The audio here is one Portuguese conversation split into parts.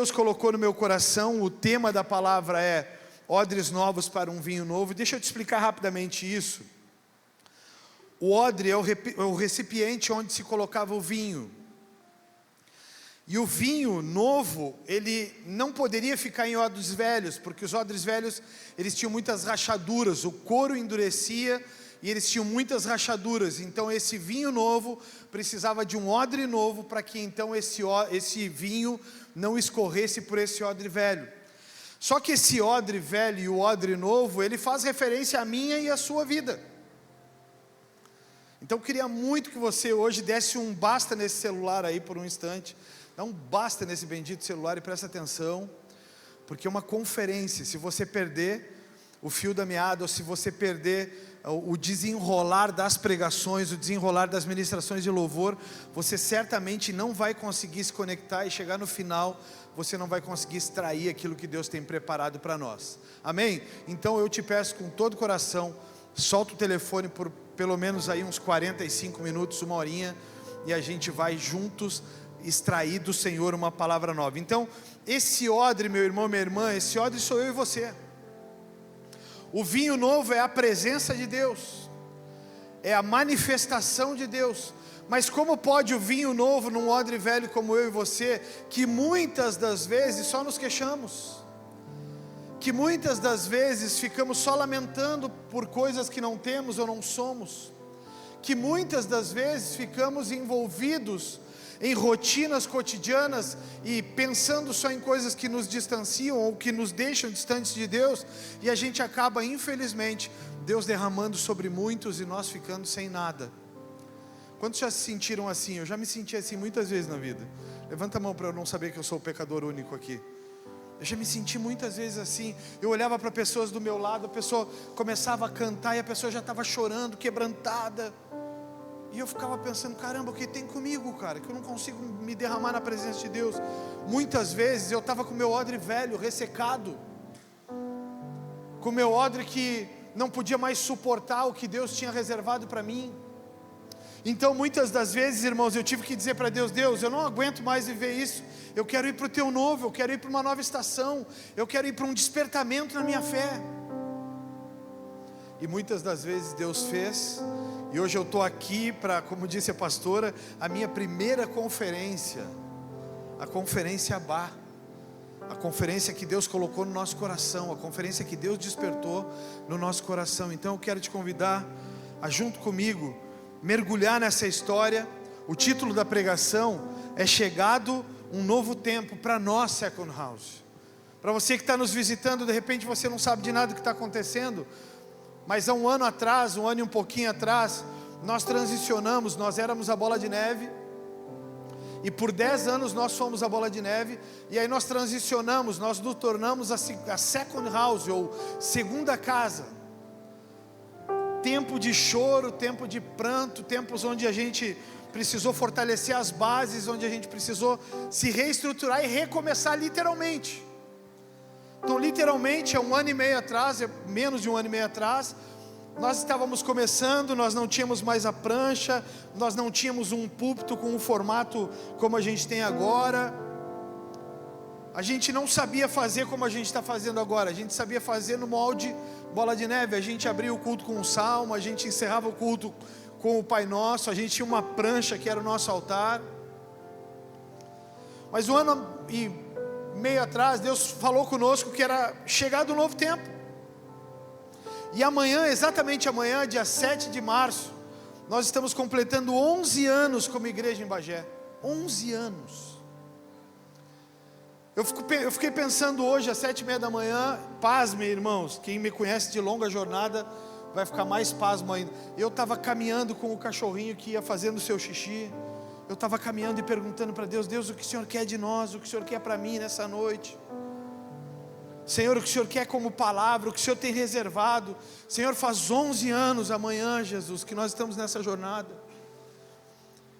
Deus colocou no meu coração, o tema da palavra é odres novos para um vinho novo. Deixa eu te explicar rapidamente isso. O odre é o recipiente onde se colocava o vinho. E o vinho novo, ele não poderia ficar em odres velhos, porque os odres velhos, eles tinham muitas rachaduras, o couro endurecia e eles tinham muitas rachaduras. Então esse vinho novo precisava de um odre novo para que então esse vinho não escorresse por esse odre velho. Só que esse odre velho e o odre novo, ele faz referência à minha e à sua vida. Então eu queria muito que você hoje desse um basta nesse celular aí por um instante. Dá um basta nesse bendito celular e presta atenção, porque é uma conferência. Se você perder o fio da meada, ou se você perder o desenrolar das pregações, o desenrolar das ministrações de louvor, você certamente não vai conseguir se conectar e chegar no final, você não vai conseguir extrair aquilo que Deus tem preparado para nós. Amém? Então eu te peço com todo o coração, solta o telefone por pelo menos aí uns 45 minutos, uma horinha, e a gente vai juntos extrair do Senhor uma palavra nova. Então, esse odre, meu irmão, minha irmã, esse odre sou eu e você. O vinho novo é a presença de Deus, é a manifestação de Deus. Mas como pode o vinho novo num odre velho como eu e você, que muitas das vezes só nos queixamos, que muitas das vezes ficamos só lamentando por coisas que não temos ou não somos, que muitas das vezes ficamos envolvidos em rotinas cotidianas e pensando só em coisas que nos distanciam ou que nos deixam distantes de Deus, e a gente acaba, infelizmente, Deus derramando sobre muitos e nós ficando sem nada. Quantos já se sentiram assim? Eu já me senti assim muitas vezes na vida. Levanta a mão para eu não saber que eu sou o pecador único aqui. Eu já me senti muitas vezes assim. Eu olhava para pessoas do meu lado, a pessoa começava a cantar e a pessoa já estava chorando, quebrantada. E eu ficava pensando, caramba, o que tem comigo, cara? Que eu não consigo me derramar na presença de Deus. Muitas vezes eu estava com o meu odre velho, ressecado, com o meu odre que não podia mais suportar o que Deus tinha reservado para mim. Então muitas das vezes, irmãos, eu tive que dizer para Deus, Deus, eu não aguento mais viver isso. Eu quero ir para o teu novo, eu quero ir para uma nova estação, eu quero ir para um despertamento na minha fé. E muitas das vezes Deus fez. E hoje eu estou aqui para, como disse a pastora, a minha primeira conferência, a conferência Abá, a conferência que Deus colocou no nosso coração, a conferência que Deus despertou no nosso coração. Então eu quero te convidar a junto comigo mergulhar nessa história. O título da pregação é Chegado um Novo Tempo para nós, Second House. Para você que está nos visitando, de repente você não sabe de nada do que está acontecendo, mas há um ano atrás, um ano e um pouquinho atrás, nós transicionamos, nós éramos a Bola de Neve, e por 10 anos nós fomos a Bola de Neve, e aí nós transicionamos, nós nos tornamos a Second House, ou segunda casa. Tempo de choro, tempo de pranto, tempos onde a gente precisou fortalecer as bases, onde a gente precisou se reestruturar e recomeçar literalmente. Então literalmente há um ano e meio atrás, menos de um ano e meio atrás, nós estávamos começando, nós não tínhamos mais a prancha, nós não tínhamos um púlpito com um formato como a gente tem agora, a gente não sabia fazer como a gente está fazendo agora, a gente sabia fazer no molde Bola de Neve. A gente abria o culto com um salmo, a gente encerrava o culto com o Pai Nosso, a gente tinha uma prancha que era o nosso altar. Mas um ano e meio atrás, Deus falou conosco que era chegado um novo tempo. E amanhã, exatamente amanhã, dia 7 de março, nós estamos completando 11 anos como igreja em Bagé. 11 anos. Eu fiquei pensando hoje, às 7h30 da manhã, pasme, irmãos, quem me conhece de longa jornada vai ficar mais pasmo ainda. Eu estava caminhando com o cachorrinho que ia fazendo o seu xixi. Eu estava caminhando e perguntando para Deus, Deus, o que o Senhor quer de nós? O que o Senhor quer para mim nessa noite? Senhor, o que o Senhor quer como palavra? O que o Senhor tem reservado? Senhor, faz 11 anos amanhã, Jesus, que nós estamos nessa jornada.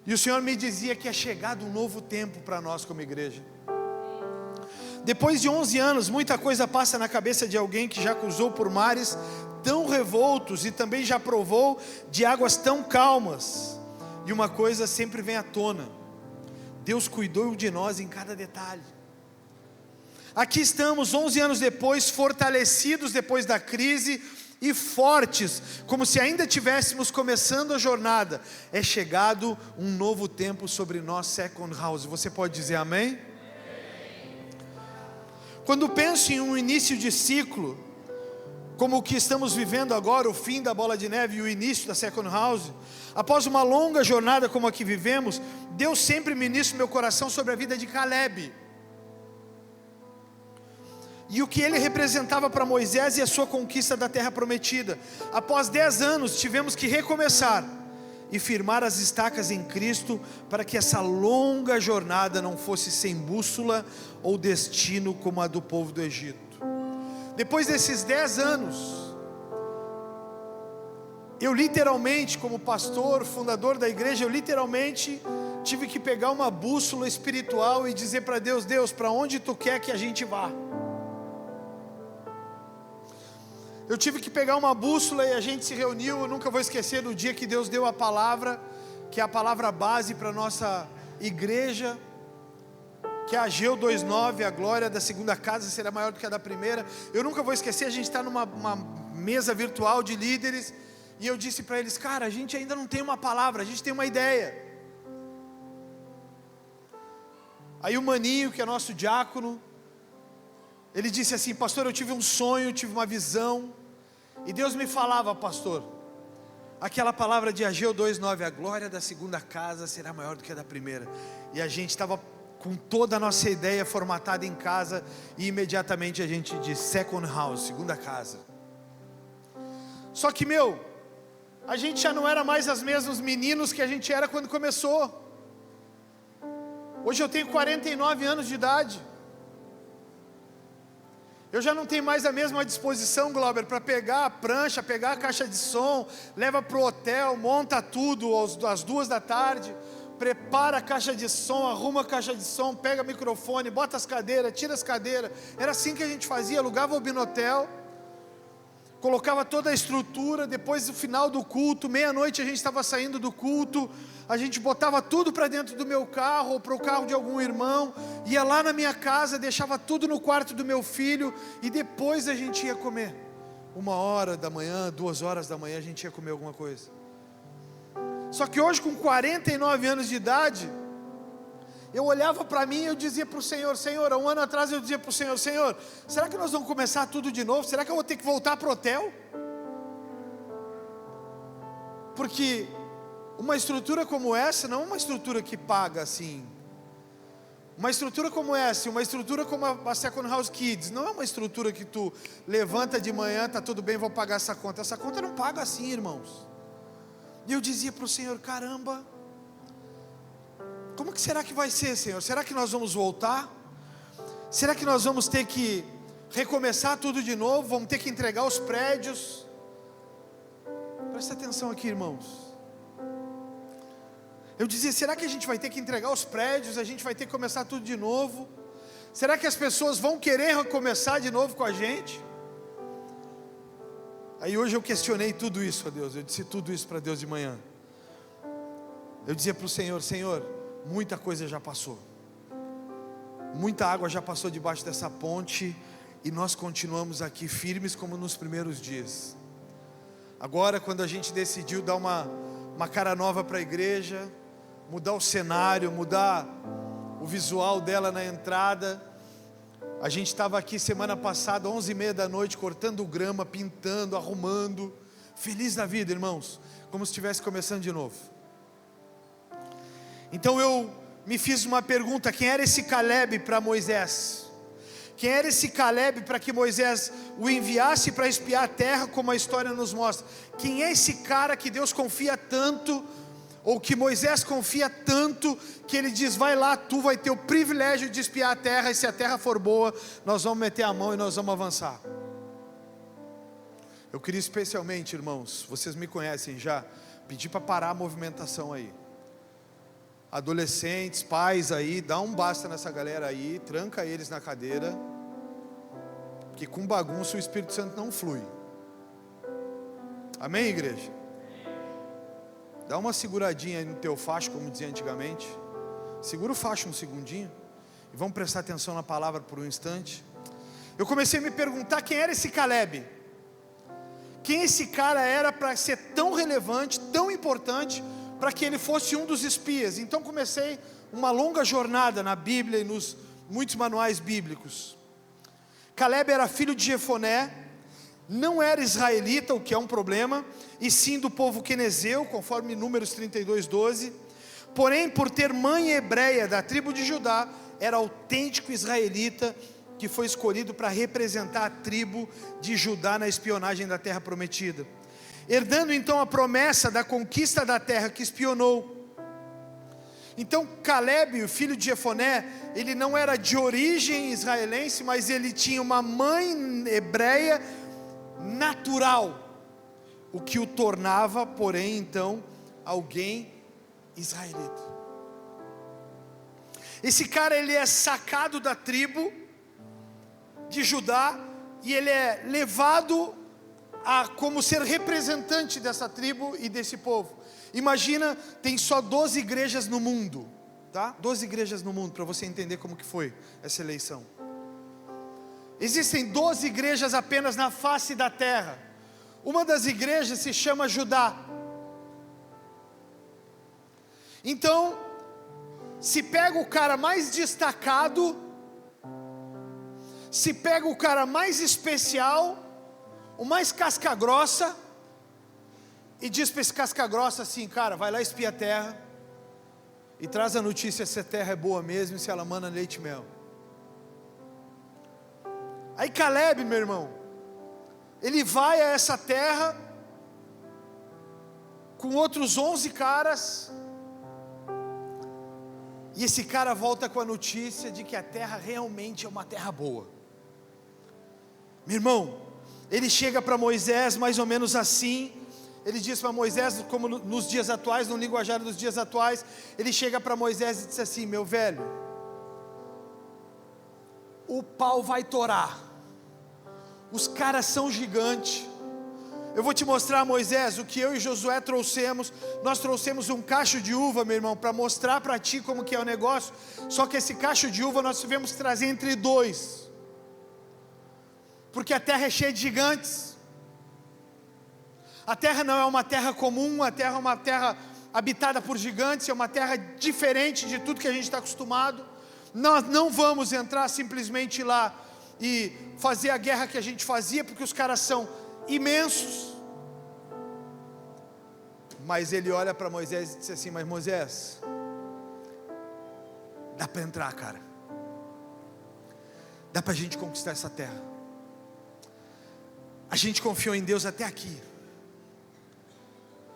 E o Senhor me dizia que é chegado um novo tempo para nós como igreja. Depois de 11 anos, muita coisa passa na cabeça de alguém que já cruzou por mares tão revoltos e também já provou de águas tão calmas. E uma coisa sempre vem à tona: Deus cuidou de nós em cada detalhe. aqui estamos 11 anos depois, fortalecidos depois da crise e fortes, como se ainda estivéssemos começando a jornada. É chegado um novo tempo sobre nós, Second House. Você pode dizer amém? Quando penso em um início de ciclo, como o que estamos vivendo agora, o fim da Bola de Neve e o início da Second House, após uma longa jornada como a que vivemos, Deus sempre ministra no meu coração sobre a vida de Caleb, e o que ele representava para Moisés e a sua conquista da terra prometida. Após 10 anos, tivemos que recomeçar e firmar as estacas em Cristo, para que essa longa jornada não fosse sem bússola ou destino como a do povo do Egito. Depois desses 10 anos, eu literalmente, como pastor, fundador da igreja, eu literalmente tive que pegar uma bússola espiritual e dizer para Deus: Deus, para onde Tu quer que a gente vá? Eu tive que pegar uma bússola e a gente se reuniu. Eu nunca vou esquecer do dia que Deus deu a palavra, que é a palavra base para a nossa igreja, que é Ageu 2:9, a glória da segunda casa será maior do que a da primeira. Eu nunca vou esquecer, a gente está numa mesa virtual de líderes, e eu disse para eles: cara, a gente ainda não tem uma palavra, a gente tem uma ideia. Aí o Maninho, que é nosso diácono, ele disse assim: pastor, eu tive um sonho, tive uma visão, e Deus me falava, pastor, aquela palavra de Ageu 2:9, a glória da segunda casa será maior do que a da primeira. E a gente estava com toda a nossa ideia formatada em casa, e imediatamente a gente disse: Second House, segunda casa. Só que a gente já não era mais os mesmos meninos que a gente era quando começou. Hoje eu tenho 49 anos de idade. Eu já não tenho mais a mesma disposição, Glauber, para pegar a prancha, pegar a caixa de som, leva para o hotel, monta tudo às 2 da tarde, prepara a caixa de som, arruma a caixa de som, pega o microfone, bota as cadeiras, tira as cadeiras. Era assim que a gente fazia, alugava o Binotel, colocava toda a estrutura. Depois do final do culto, meia-noite a gente estava saindo do culto, a gente botava tudo para dentro do meu carro, ou para o carro de algum irmão, ia lá na minha casa, deixava tudo no quarto do meu filho, e depois a gente ia comer. 1h da manhã, 2h da manhã, a gente ia comer alguma coisa. Só que hoje, com 49 anos de idade, eu olhava para mim e eu dizia para o Senhor: Senhor, há 1 ano atrás eu dizia para o Senhor: Senhor, será que nós vamos começar tudo de novo? Será que eu vou ter que voltar para o hotel? Porque uma estrutura como essa não é uma estrutura que paga assim. Uma estrutura como essa, uma estrutura como a Second House Kids, não é uma estrutura que tu levanta de manhã, tá tudo bem, vou pagar essa conta. Essa conta não paga assim, irmãos. E eu dizia para o Senhor: caramba, como que será que vai ser, Senhor? Será que nós vamos voltar? Será que nós vamos ter que recomeçar tudo de novo? Vamos ter que entregar os prédios? Presta atenção aqui, irmãos. Eu dizia: será que a gente vai ter que entregar os prédios? A gente vai ter que começar tudo de novo? Será que as pessoas vão querer recomeçar de novo com a gente? Aí hoje eu questionei tudo isso a Deus. Eu disse tudo isso para Deus de manhã. Eu dizia para o Senhor: Senhor, muita coisa já passou, muita água já passou debaixo dessa ponte, e nós continuamos aqui firmes como nos primeiros dias. Agora, quando a gente decidiu dar uma cara nova para a igreja, mudar o cenário, mudar o visual dela na entrada, a gente estava aqui semana passada, 11h30 da noite, cortando grama, pintando, arrumando, feliz da vida, irmãos, como se estivesse começando de novo. Então eu me fiz uma pergunta: quem era esse Caleb para Moisés? Quem era esse Caleb para que Moisés o enviasse para espiar a terra, como a história nos mostra? Quem é esse cara que Deus confia tanto, ou que Moisés confia tanto, que ele diz: vai lá, tu vai ter o privilégio de espiar a terra, e se a terra for boa, nós vamos meter a mão e nós vamos avançar. Eu queria especialmente, irmãos, vocês me conhecem já, pedir para parar a movimentação aí. Adolescentes, pais aí, dá um basta nessa galera aí, tranca eles na cadeira, porque com bagunça o Espírito Santo não flui. Amém, igreja? Dá uma seguradinha aí no teu facho, como dizia antigamente. Segura o facho um segundinho. E vamos prestar atenção na palavra por um instante. Eu comecei a me perguntar quem era esse Caleb. Quem esse cara era para ser tão relevante, tão importante, para que ele fosse um dos espias. Então comecei uma longa jornada na Bíblia e nos muitos manuais bíblicos. Caleb era filho de Jefoné, não era israelita, o que é um problema, e sim do povo quenezeu, conforme Números 32:12. Porém, por ter mãe hebreia da tribo de Judá, era autêntico israelita, que foi escolhido para representar a tribo de Judá na espionagem da terra prometida, herdando então a promessa da conquista da terra que espionou. Então Caleb, o filho de Jefoné, ele não era de origem israelense, mas ele tinha uma mãe hebreia natural, o que o tornava, porém, então, alguém israelita. Esse cara, ele é sacado da tribo de Judá, e ele é levado a como ser representante dessa tribo e desse povo. Imagina, tem só 12 igrejas no mundo, tá? 12 igrejas no mundo, para você entender como que foi essa eleição. Existem 12 igrejas apenas na face da terra. Uma das igrejas se chama Judá. Então, se pega o cara mais destacado, se pega o cara mais especial, o mais casca grossa, e diz para esse casca grossa assim: cara, vai lá espia a terra e traz a notícia se a terra é boa mesmo, se ela mana leite e mel. Aí Caleb, meu irmão, ele vai a essa terra com outros 11 caras, e esse cara volta com a notícia de que a terra realmente é uma terra boa. Meu irmão, ele chega para Moisés mais ou menos assim. Ele diz para Moisés, como nos dias atuais, no linguajar dos dias atuais, ele chega para Moisés e diz assim: meu velho, o pau vai torar, os caras são gigantes. Eu vou te mostrar, Moisés, o que eu e Josué trouxemos. Nós trouxemos um cacho de uva, meu irmão, para mostrar para ti como que é o negócio. Só que esse cacho de uva nós tivemos que trazer entre dois, porque a terra é cheia de gigantes. A terra não é uma terra comum, a terra é uma terra habitada por gigantes, é uma terra diferente de tudo que a gente está acostumado. Nós não vamos entrar simplesmente lá e fazer a guerra que a gente fazia, porque os caras são imensos. Mas ele olha para Moisés e diz assim: mas Moisés, dá para entrar, cara, dá para a gente conquistar essa terra. A gente confiou em Deus até aqui.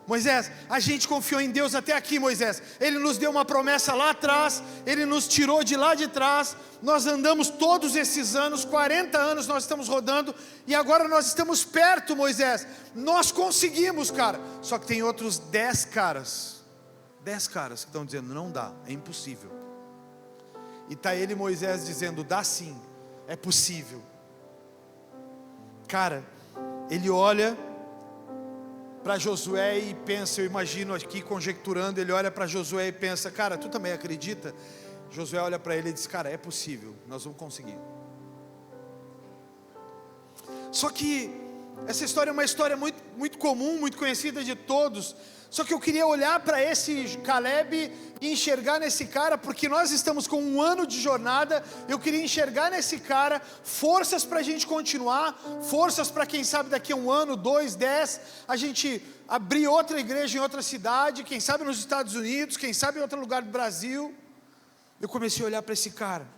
Moisés, a gente confiou em Deus até aqui, Moisés. Ele nos deu uma promessa lá atrás, Ele nos tirou de lá de trás. Nós andamos todos esses anos, 40 anos nós estamos rodando, e agora nós estamos perto, Moisés. Nós conseguimos, cara. Só que tem outros 10 caras que estão dizendo: não dá, é impossível. E está ele, Moisés, dizendo: dá sim, é possível. Cara, ele olha para Josué e pensa, eu imagino aqui conjecturando, ele olha para Josué e pensa: cara, tu também acredita? Josué olha para ele e diz: cara, é possível, nós vamos conseguir. Só que essa história é uma história muito, muito comum, muito conhecida de todos. Só que eu queria olhar para esse Caleb e enxergar nesse cara, porque nós estamos com um ano de jornada. Eu queria enxergar nesse cara forças para a gente continuar, forças para quem sabe daqui a um ano, 2, 10, a gente abrir outra igreja em outra cidade, quem sabe nos Estados Unidos, quem sabe em outro lugar do Brasil. Eu comecei a olhar para esse cara,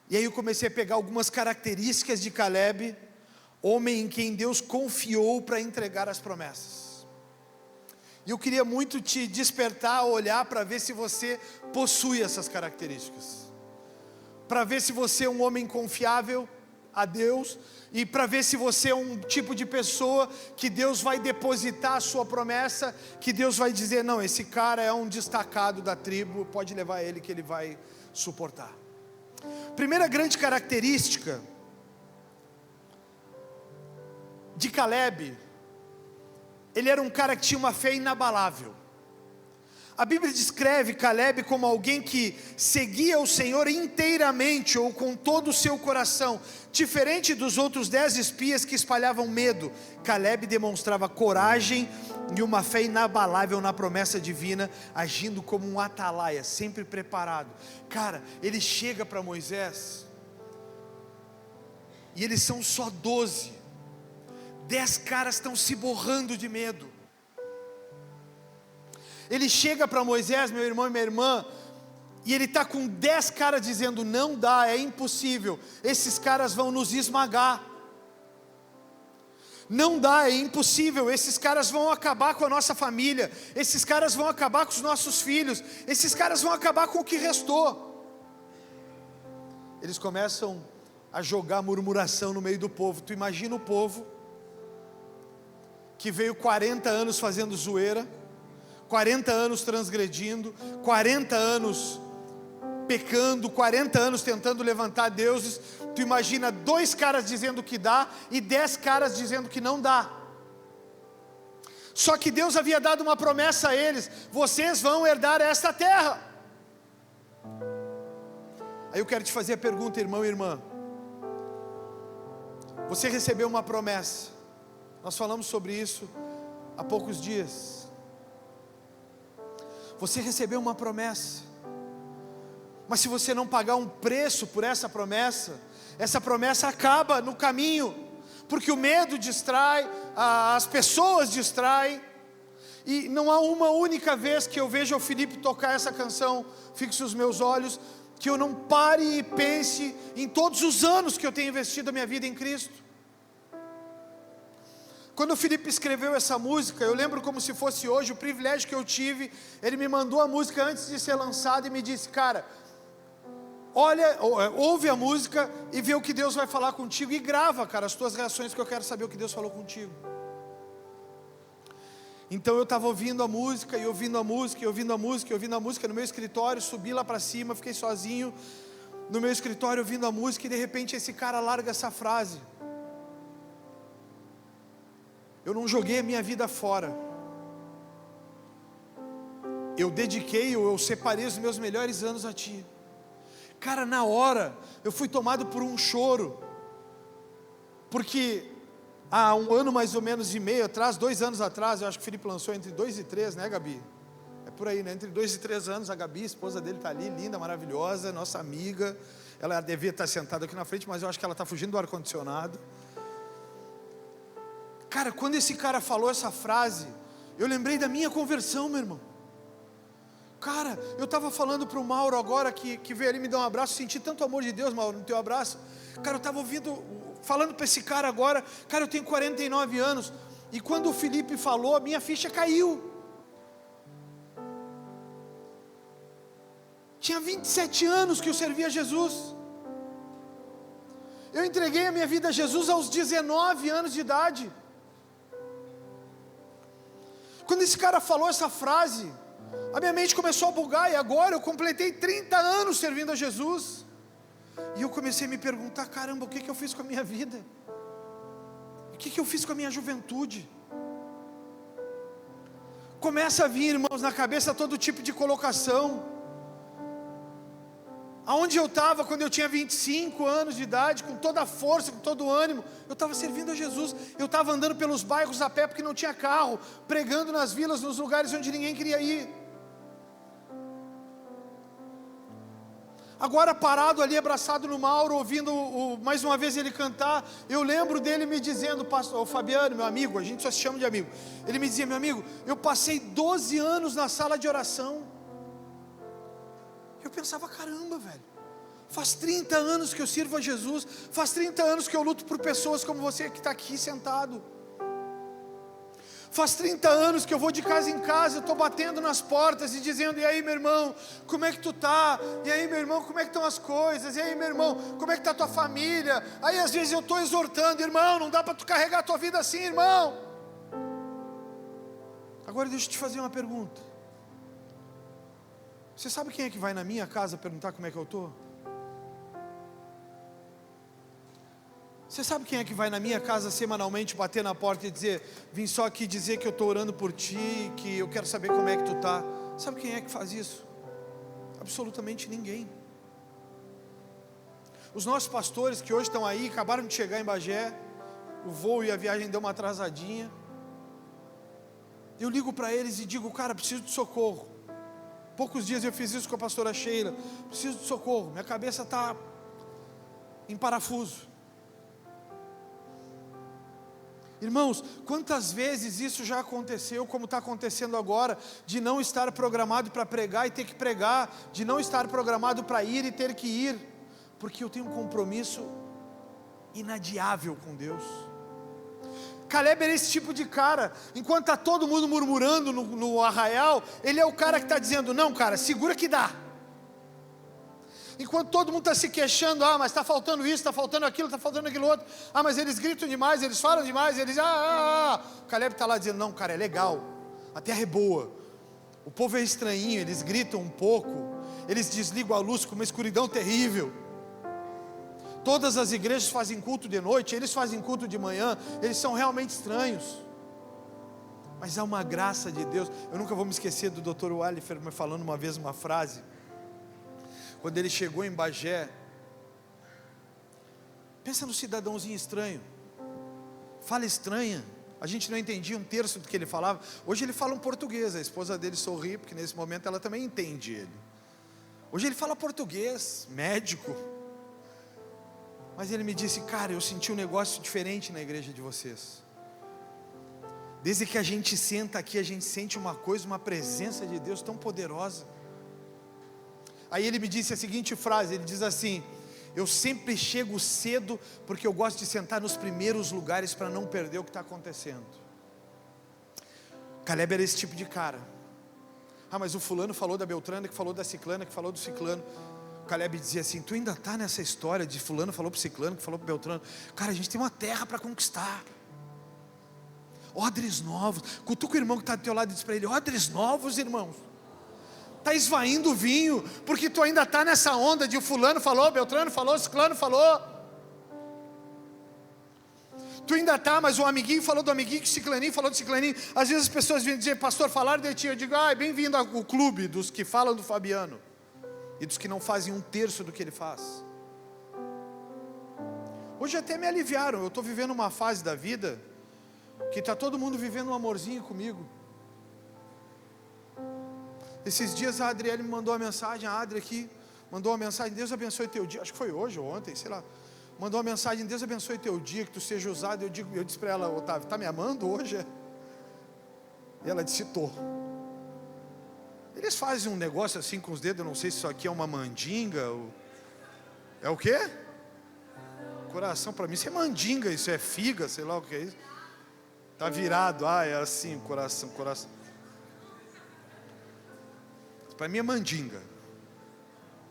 e aí eu comecei a pegar algumas características de Caleb, homem em quem Deus confiou para entregar as promessas. E eu queria muito te despertar a olhar para ver se você possui essas características, para ver se você é um homem confiável a Deus, e para ver se você é um tipo de pessoa que Deus vai depositar a sua promessa, que Deus vai dizer: não, esse cara é um destacado da tribo, pode levar ele que ele vai suportar. Primeira grande característica de Caleb: ele era um cara que tinha uma fé inabalável. A Bíblia descreve Caleb como alguém que seguia o Senhor inteiramente ou com todo o seu coração. Diferente dos outros 10 espias que espalhavam medo, Caleb demonstrava coragem e uma fé inabalável na promessa divina, agindo como um atalaia, sempre preparado. Cara, ele chega para Moisés, e eles são só 12. 10 caras estão se borrando de medo. Ele chega para Moisés, meu irmão e minha irmã, e ele está com 10 caras dizendo: não dá, é impossível, esses caras vão nos esmagar. Não dá, é impossível, esses caras vão acabar com a nossa família, esses caras vão acabar com os nossos filhos, esses caras vão acabar com o que restou. Eles começam a jogar murmuração no meio do povo. Tu imagina o povo que veio 40 anos fazendo zoeira, 40 anos transgredindo, 40 anos pecando, 40 anos tentando levantar deuses. Tu imagina 2 caras dizendo que dá e 10 caras dizendo que não dá. Só que Deus havia dado uma promessa a eles: vocês vão herdar esta terra. Aí eu quero te fazer a pergunta, irmão e irmã. Você recebeu uma promessa. Nós falamos sobre isso há poucos dias. Você recebeu uma promessa, mas se você não pagar um preço por essa promessa acaba no caminho, porque o medo distrai, as pessoas distraem. E não há uma única vez que eu vejo o Felipe tocar essa canção, Fixe os Meus Olhos, que eu não pare e pense em todos os anos que eu tenho investido a minha vida em Cristo. Quando o Felipe escreveu essa música, eu lembro como se fosse hoje o privilégio que eu tive. Ele me mandou a música antes de ser lançada e me disse: cara, olha, ouve a música e vê o que Deus vai falar contigo, e grava, cara, as tuas reações, que eu quero saber o que Deus falou contigo. Então eu estava ouvindo a música, e ouvindo a música, e ouvindo a música, e ouvindo a música no meu escritório. Subi lá para cima, fiquei sozinho no meu escritório ouvindo a música, e de repente esse cara larga essa frase: eu não joguei a minha vida fora, eu dediquei, ou eu separei os meus melhores anos a Ti. Cara, na hora, eu fui tomado por um choro, porque há 1 ano mais ou menos e meio atrás, 2 anos atrás, eu acho que o Felipe lançou entre 2 e 3, né, Gabi? É por aí, né? Entre 2 e 3 anos, a Gabi, a esposa dele, está ali, linda, maravilhosa, nossa amiga. Ela devia estar sentada aqui na frente, mas eu acho que ela está fugindo do ar-condicionado. Cara, quando esse cara falou essa frase, eu lembrei da minha conversão, meu irmão. Cara, eu estava falando para o Mauro agora, que veio ali me dar um abraço. Senti tanto amor de Deus, Mauro, no teu abraço. Cara, eu estava falando para esse cara agora. Cara, eu tenho 49 anos. E quando o Felipe falou, a minha ficha caiu. Tinha 27 anos que eu servia a Jesus. Eu entreguei a minha vida a Jesus aos 19 anos de idade. Quando esse cara falou essa frase, a minha mente começou a bugar, e agora eu completei 30 anos servindo a Jesus. E eu comecei a me perguntar: caramba, o que eu fiz com a minha vida? O que eu fiz com a minha juventude? Começa a vir, irmãos, na cabeça todo tipo de colocação. Aonde eu estava quando eu tinha 25 anos de idade, com toda a força, com todo o ânimo, eu estava servindo a Jesus. Eu estava andando pelos bairros a pé porque não tinha carro, pregando nas vilas, nos lugares onde ninguém queria ir. Agora parado ali, abraçado no Mauro, ouvindo mais uma vez ele cantar, eu lembro dele me dizendo: o Fabiano, meu amigo, a gente só se chama de amigo. Ele me dizia: meu amigo, eu passei 12 anos na sala de oração. Eu pensava: caramba, velho, faz 30 anos que eu sirvo a Jesus, faz 30 anos que eu luto por pessoas como você que está aqui sentado. Faz 30 anos que eu vou de casa em casa, eu estou batendo nas portas e dizendo: e aí, meu irmão, como é que tu tá? E aí, meu irmão, como é que estão as coisas? E aí, meu irmão, como é que está a tua família? Aí às vezes eu estou exortando: irmão, não dá para tu carregar a tua vida assim, irmão. Agora deixa eu te fazer uma pergunta. Você sabe quem é que vai na minha casa perguntar como é que eu estou? Você sabe quem é que vai na minha casa semanalmente bater na porta e dizer: vim só aqui dizer que eu estou orando por ti, que eu quero saber como é que tu está? Sabe quem é que faz isso? Absolutamente ninguém. Os nossos pastores que hoje estão aí, acabaram de chegar em Bagé, o voo e a viagem deu uma atrasadinha. Eu ligo para eles e digo, cara, preciso de socorro. Poucos dias eu fiz isso com a pastora Sheila. Preciso de socorro, minha cabeça está em parafuso. Irmãos, quantas vezes isso já aconteceu, como está acontecendo agora, de não estar programado para pregar e ter que pregar, de não estar programado para ir e ter que ir, porque eu tenho um compromisso inadiável com Deus. Caleb era esse tipo de cara. Enquanto está todo mundo murmurando no arraial, ele é o cara que está dizendo, não cara, segura que dá. Enquanto todo mundo está se queixando, mas está faltando isso, está faltando aquilo, está faltando aquilo outro, mas eles gritam demais, eles falam demais, eles, o Caleb está lá dizendo, não cara, é legal, a terra é boa, o povo é estranhinho, eles gritam um pouco, eles desligam a luz com uma escuridão terrível. Todas as igrejas fazem culto de noite, eles fazem culto de manhã, eles são realmente estranhos. Mas há uma graça de Deus. Eu nunca vou me esquecer do Dr. Wallifer me falando uma vez uma frase. Quando ele chegou em Bagé, pensa no cidadãozinho estranho, fala estranha, a gente não entendia um terço do que ele falava. Hoje ele fala um português, a esposa dele sorri, porque nesse momento ela também entende ele. Hoje ele fala português, médico. Mas ele me disse, cara, eu senti um negócio diferente na igreja de vocês. Desde que a gente senta aqui, a gente sente uma coisa, uma presença de Deus tão poderosa. Aí ele me disse a seguinte frase, ele diz assim, eu sempre chego cedo, porque eu gosto de sentar nos primeiros lugares, para não perder o que está acontecendo. Caleb era esse tipo de cara. Mas o fulano falou da Beltrana, que falou da ciclana, que falou do ciclano. Caleb dizia assim, tu ainda está nessa história de fulano falou para o ciclano, que falou para o Beltrano. Cara, a gente tem uma terra para conquistar, odres novos. Cutuca o irmão que está do teu lado e diz para ele, odres novos, irmãos. Está esvaindo o vinho, porque tu ainda está nessa onda de fulano falou, Beltrano falou, ciclano falou. Tu ainda está, mas o amiguinho falou do amiguinho, que o ciclaninho falou do ciclaninho. Às vezes as pessoas vêm dizer, pastor, falaram de ti. Eu digo, bem-vindo ao clube dos que falam do Fabiano e dos que não fazem um terço do que ele faz. Hoje até me aliviaram. Eu estou vivendo uma fase da vida que está todo mundo vivendo um amorzinho comigo. Esses dias a Adriele me mandou uma mensagem, a Adri aqui mandou uma mensagem, Deus abençoe teu dia, acho que foi hoje ou ontem, sei lá. Mandou uma mensagem, Deus abençoe teu dia, que tu seja usado. Eu disse para ela, Otávio, está me amando hoje? E ela disse, tô. Eles fazem um negócio assim com os dedos, eu não sei se isso aqui é uma mandinga ou... É o quê? Coração, para mim isso é mandinga, isso é figa, sei lá o que é isso. Está virado, é assim, coração. Para mim é mandinga.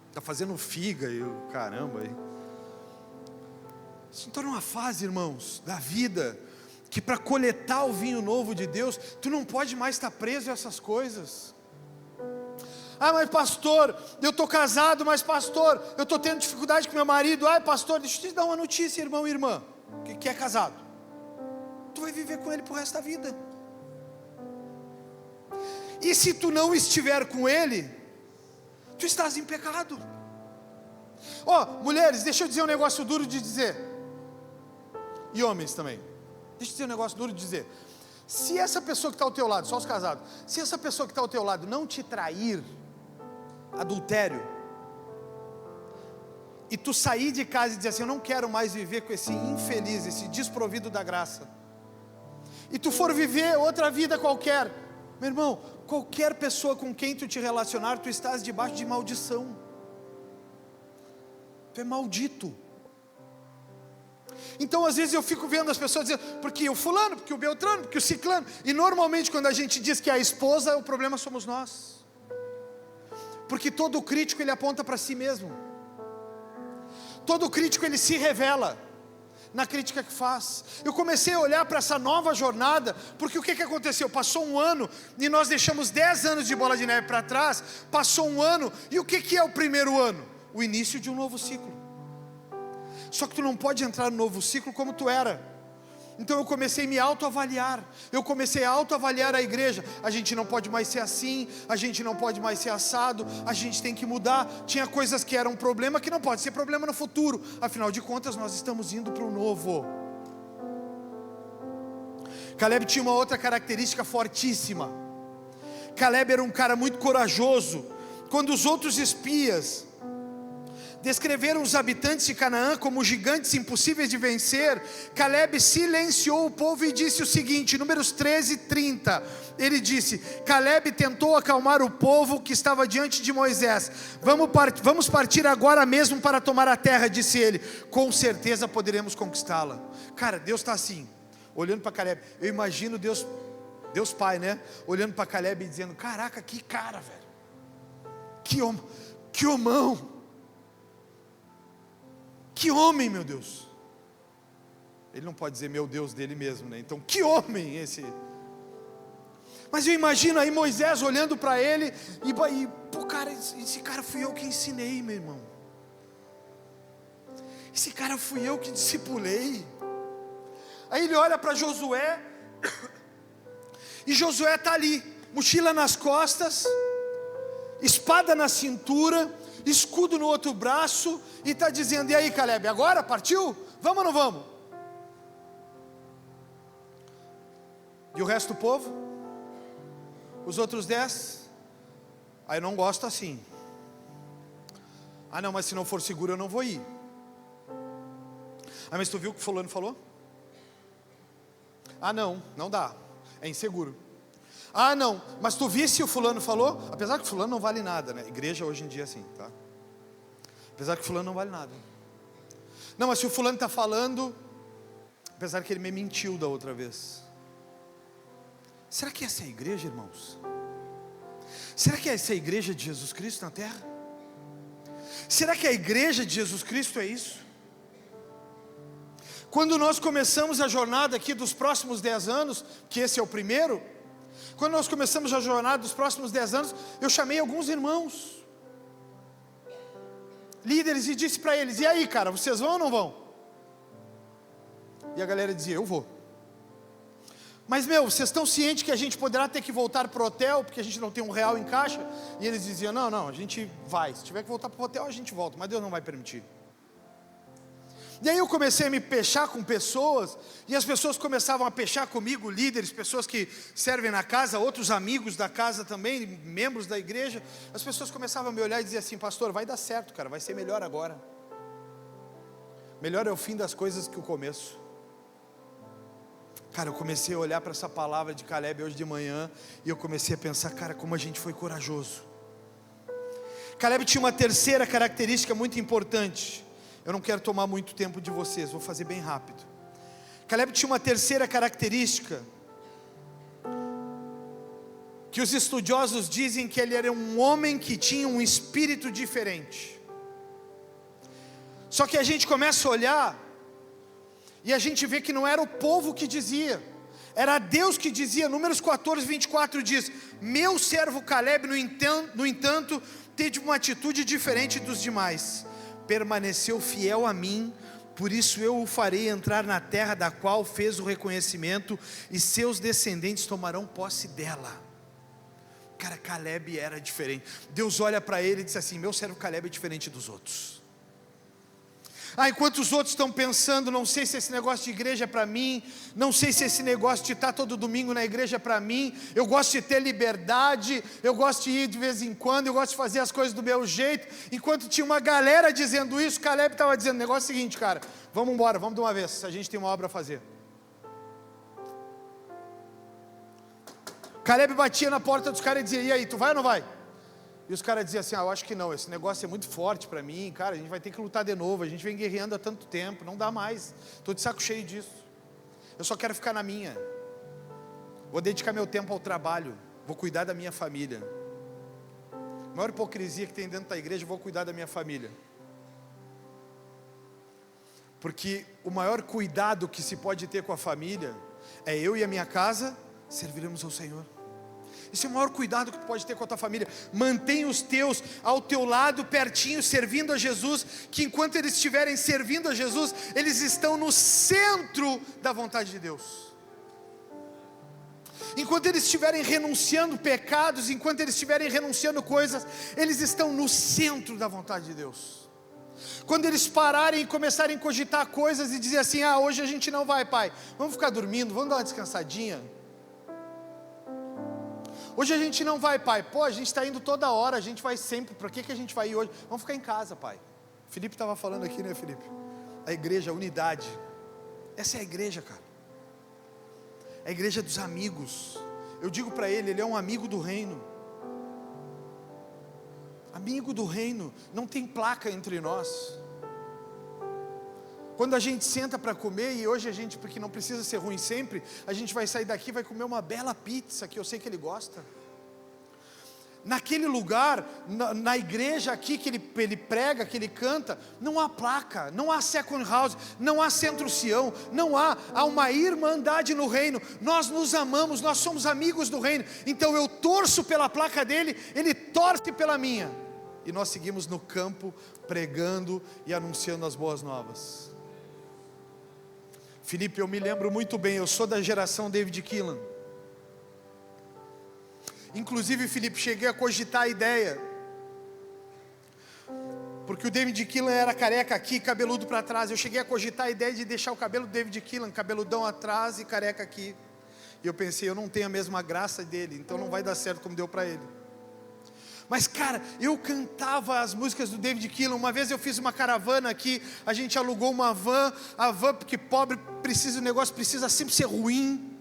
Está fazendo figa e o caramba aí. Isso está numa fase, irmãos, da vida, que para coletar o vinho novo de Deus, tu não pode mais estar preso a essas coisas. Mas pastor, eu estou casado, mas pastor, eu estou tendo dificuldade com meu marido. Pastor, deixa eu te dar uma notícia, irmão e irmã, que é casado. Tu vai viver com ele pro resto da vida. E se tu não estiver com ele, tu estás em pecado. Mulheres, deixa eu dizer um negócio duro de dizer. E homens também. Deixa eu dizer um negócio duro de dizer. Se essa pessoa que está ao teu lado, só os casados, se essa pessoa que está ao teu lado não te trair, adultério, e tu sair de casa e dizer assim, eu não quero mais viver com esse infeliz, esse desprovido da graça, e tu for viver outra vida qualquer, meu irmão, qualquer pessoa com quem tu te relacionar, tu estás debaixo de maldição. Tu é maldito. Então às vezes eu fico vendo as pessoas dizendo, porque o fulano, porque o Beltrano, porque o ciclano. E normalmente quando a gente diz que é a esposa, o problema somos nós. Porque todo crítico ele aponta para si mesmo. Todo crítico ele se revela na crítica que faz. Eu comecei a olhar para essa nova jornada, porque o que aconteceu? Passou um ano, e nós deixamos 10 anos de bola de neve para trás. Passou um ano, e o que é o primeiro ano? O início de um novo ciclo. Só que tu não pode entrar no novo ciclo como tu era. Então eu comecei a me autoavaliar, eu comecei a autoavaliar a igreja. A gente não pode mais ser assim, a gente não pode mais ser assado, a gente tem que mudar. Tinha coisas que eram problema que não pode ser problema no futuro, afinal de contas nós estamos indo para o novo. Caleb tinha uma outra característica fortíssima. Caleb era um cara muito corajoso. Quando os outros espias descreveram os habitantes de Canaã como gigantes impossíveis de vencer, Caleb silenciou o povo e disse o seguinte, Números 13:30, ele disse: Caleb tentou acalmar o povo que estava diante de Moisés. Vamos partir agora mesmo para tomar a terra, disse ele, com certeza poderemos conquistá-la. Cara, Deus está assim, olhando para Caleb. Eu imagino Deus Pai, né, olhando para Caleb e dizendo: caraca, que cara, velho, que homão, que homem, meu Deus. Ele não pode dizer meu Deus dele mesmo, né? Então, que homem esse. Mas eu imagino aí Moisés olhando para ele e pô, cara, esse cara fui eu que ensinei, meu irmão. Esse cara fui eu que discipulei. Aí ele olha para Josué, e Josué está ali, mochila nas costas, espada na cintura, escudo no outro braço, e está dizendo: e aí, Caleb, agora partiu? Vamos ou não vamos? E o resto do povo? Os outros 10? Aí não gosto assim. Ah não, mas se não for seguro eu não vou ir. Ah, mas tu viu o que fulano falou? Ah não, não dá, é inseguro. Ah não, mas tu visse o fulano falou? Apesar que fulano não vale nada, né? Igreja hoje em dia é assim, tá? Apesar que fulano não vale nada. Não, mas se o fulano está falando, apesar que ele me mentiu da outra vez. Será que essa é a igreja, irmãos? Será que essa é a igreja de Jesus Cristo na terra? Será que a igreja de Jesus Cristo é isso? Quando nós começamos a jornada aqui dos próximos 10 anos, que esse é o primeiro, quando nós começamos a jornada dos próximos 10 anos, eu chamei alguns irmãos, líderes, e disse para eles: e aí, cara, vocês vão ou não vão? E a galera dizia: eu vou. Mas vocês estão cientes que a gente poderá ter que voltar para o hotel, porque a gente não tem R$1 em caixa? E eles diziam: não, a gente vai, se tiver que voltar para o hotel a gente volta, mas Deus não vai permitir. E aí eu comecei a me pechar com pessoas, e as pessoas começavam a pechar comigo, líderes, pessoas que servem na casa, outros amigos da casa também, membros da igreja. As pessoas começavam a me olhar e dizer assim: pastor, vai dar certo, cara, vai ser melhor agora. Melhor é o fim das coisas que o começo. Cara, eu comecei a olhar para essa palavra de Caleb hoje de manhã, e eu comecei a pensar: cara, como a gente foi corajoso. Caleb tinha uma terceira característica muito importante. Eu não quero tomar muito tempo de vocês, vou fazer bem rápido. Caleb tinha uma terceira característica, que os estudiosos dizem que ele era um homem que tinha um espírito diferente. Só que a gente começa a olhar, e a gente vê que não era o povo que dizia, era Deus que dizia. Números 14:24 diz: meu servo Caleb, no entanto, teve uma atitude diferente dos demais, permaneceu fiel a mim, por isso eu o farei entrar na terra da qual fez o reconhecimento, e seus descendentes tomarão posse dela. Cara, Caleb era diferente. Deus olha para ele e diz assim: meu servo Caleb é diferente dos outros. Enquanto os outros estão pensando: não sei se esse negócio de igreja é para mim, não sei se esse negócio de estar todo domingo na igreja é para mim, eu gosto de ter liberdade, eu gosto de ir de vez em quando, eu gosto de fazer as coisas do meu jeito. Enquanto tinha uma galera dizendo isso, Caleb estava dizendo: o negócio é o seguinte, cara, vamos embora, vamos de uma vez, a gente tem uma obra a fazer. Caleb batia na porta dos caras e dizia: e aí, tu vai ou não vai? E os caras diziam assim: eu acho que não, esse negócio é muito forte para mim, cara, a gente vai ter que lutar de novo, a gente vem guerreando há tanto tempo, não dá mais, estou de saco cheio disso, eu só quero ficar na minha, vou dedicar meu tempo ao trabalho, vou cuidar da minha família. A maior hipocrisia que tem dentro da igreja: vou cuidar da minha família. Porque o maior cuidado que se pode ter com a família é: eu e a minha casa serviremos ao Senhor. Esse é o maior cuidado que tu pode ter com a tua família. Mantenha os teus ao teu lado, pertinho, servindo a Jesus, que enquanto eles estiverem servindo a Jesus, eles estão no centro da vontade de Deus. Enquanto eles estiverem renunciando pecados, enquanto eles estiverem renunciando coisas, eles estão no centro da vontade de Deus. Quando eles pararem e começarem a cogitar coisas e dizer assim: hoje a gente não vai, pai, vamos ficar dormindo, vamos dar uma descansadinha. Hoje a gente não vai, pai, a gente está indo toda hora, a gente vai sempre, para que a gente vai ir hoje? Vamos ficar em casa, pai. Felipe estava falando aqui, né, Felipe? A igreja, a unidade. Essa é a igreja, cara. É a igreja dos amigos. Eu digo para ele é um amigo do reino. Amigo do reino, não tem placa entre nós. Quando a gente senta para comer, e hoje a gente, porque não precisa ser ruim sempre, a gente vai sair daqui e vai comer uma bela pizza, que eu sei que ele gosta. Naquele lugar, na igreja aqui que ele prega, que ele canta, não há placa, não há second house, não há centro Sião, há uma irmandade no reino. Nós nos amamos, nós somos amigos do reino. Então eu torço pela placa dele, ele torce pela minha. E nós seguimos no campo, pregando e anunciando as boas novas. Felipe, eu me lembro muito bem, eu sou da geração David Keelan. Inclusive, Felipe, cheguei a cogitar a ideia, porque o David Keelan era careca aqui, cabeludo para trás. Eu cheguei a cogitar a ideia de deixar o cabelo do David Keelan, cabeludão atrás e careca aqui. E eu pensei, eu não tenho a mesma graça dele, então não vai dar certo como deu para ele. Mas cara, eu cantava as músicas do David Keelan. Uma vez eu fiz uma caravana aqui, a gente alugou uma van, porque pobre precisa, o negócio precisa sempre ser ruim.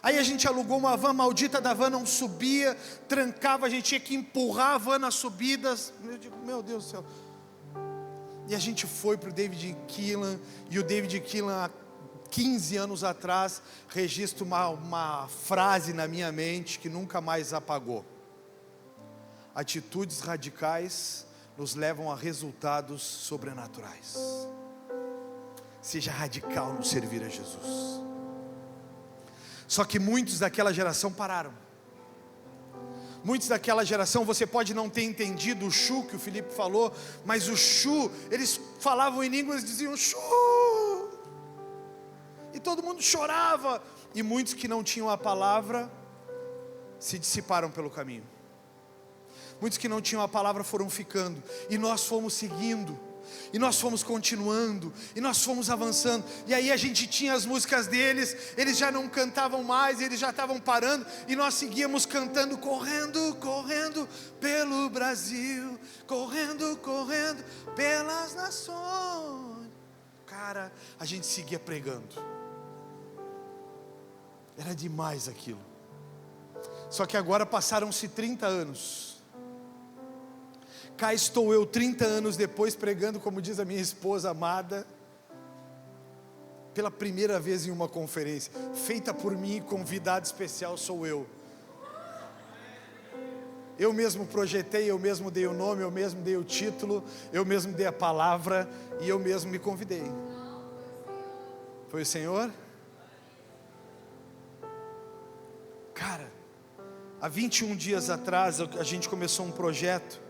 Aí a gente alugou uma van, maldita da van não subia, trancava, a gente tinha que empurrar a van nas subidas. Eu digo, meu Deus do céu. E a gente foi para o David Keelan, e o David Keelan, há 15 anos atrás, registra uma frase na minha mente que nunca mais apagou. Atitudes radicais nos levam a resultados sobrenaturais. Seja radical no servir a Jesus. Só que muitos daquela geração pararam. Muitos daquela geração, você pode não ter entendido o Shu que o Felipe falou, mas o Shu, eles falavam em língua, eles diziam Shu, e todo mundo chorava, e muitos que não tinham a palavra se dissiparam pelo caminho. Muitos que não tinham a palavra foram ficando, e nós fomos seguindo, e nós fomos continuando, e nós fomos avançando. E aí a gente tinha as músicas deles, eles já não cantavam mais, eles já estavam parando, e nós seguíamos cantando, correndo, correndo pelo Brasil, correndo, correndo pelas nações. Cara, a gente seguia pregando. Era demais aquilo. Só que agora passaram-se 30 anos. Cá estou eu 30 anos depois pregando, como diz a minha esposa amada, pela primeira vez em uma conferência, feita por mim, convidado especial sou eu. Eu mesmo projetei, eu mesmo dei o nome, eu mesmo dei o título, eu mesmo dei a palavra e eu mesmo me convidei. Foi o Senhor? Cara, há 21 dias atrás a gente começou um projeto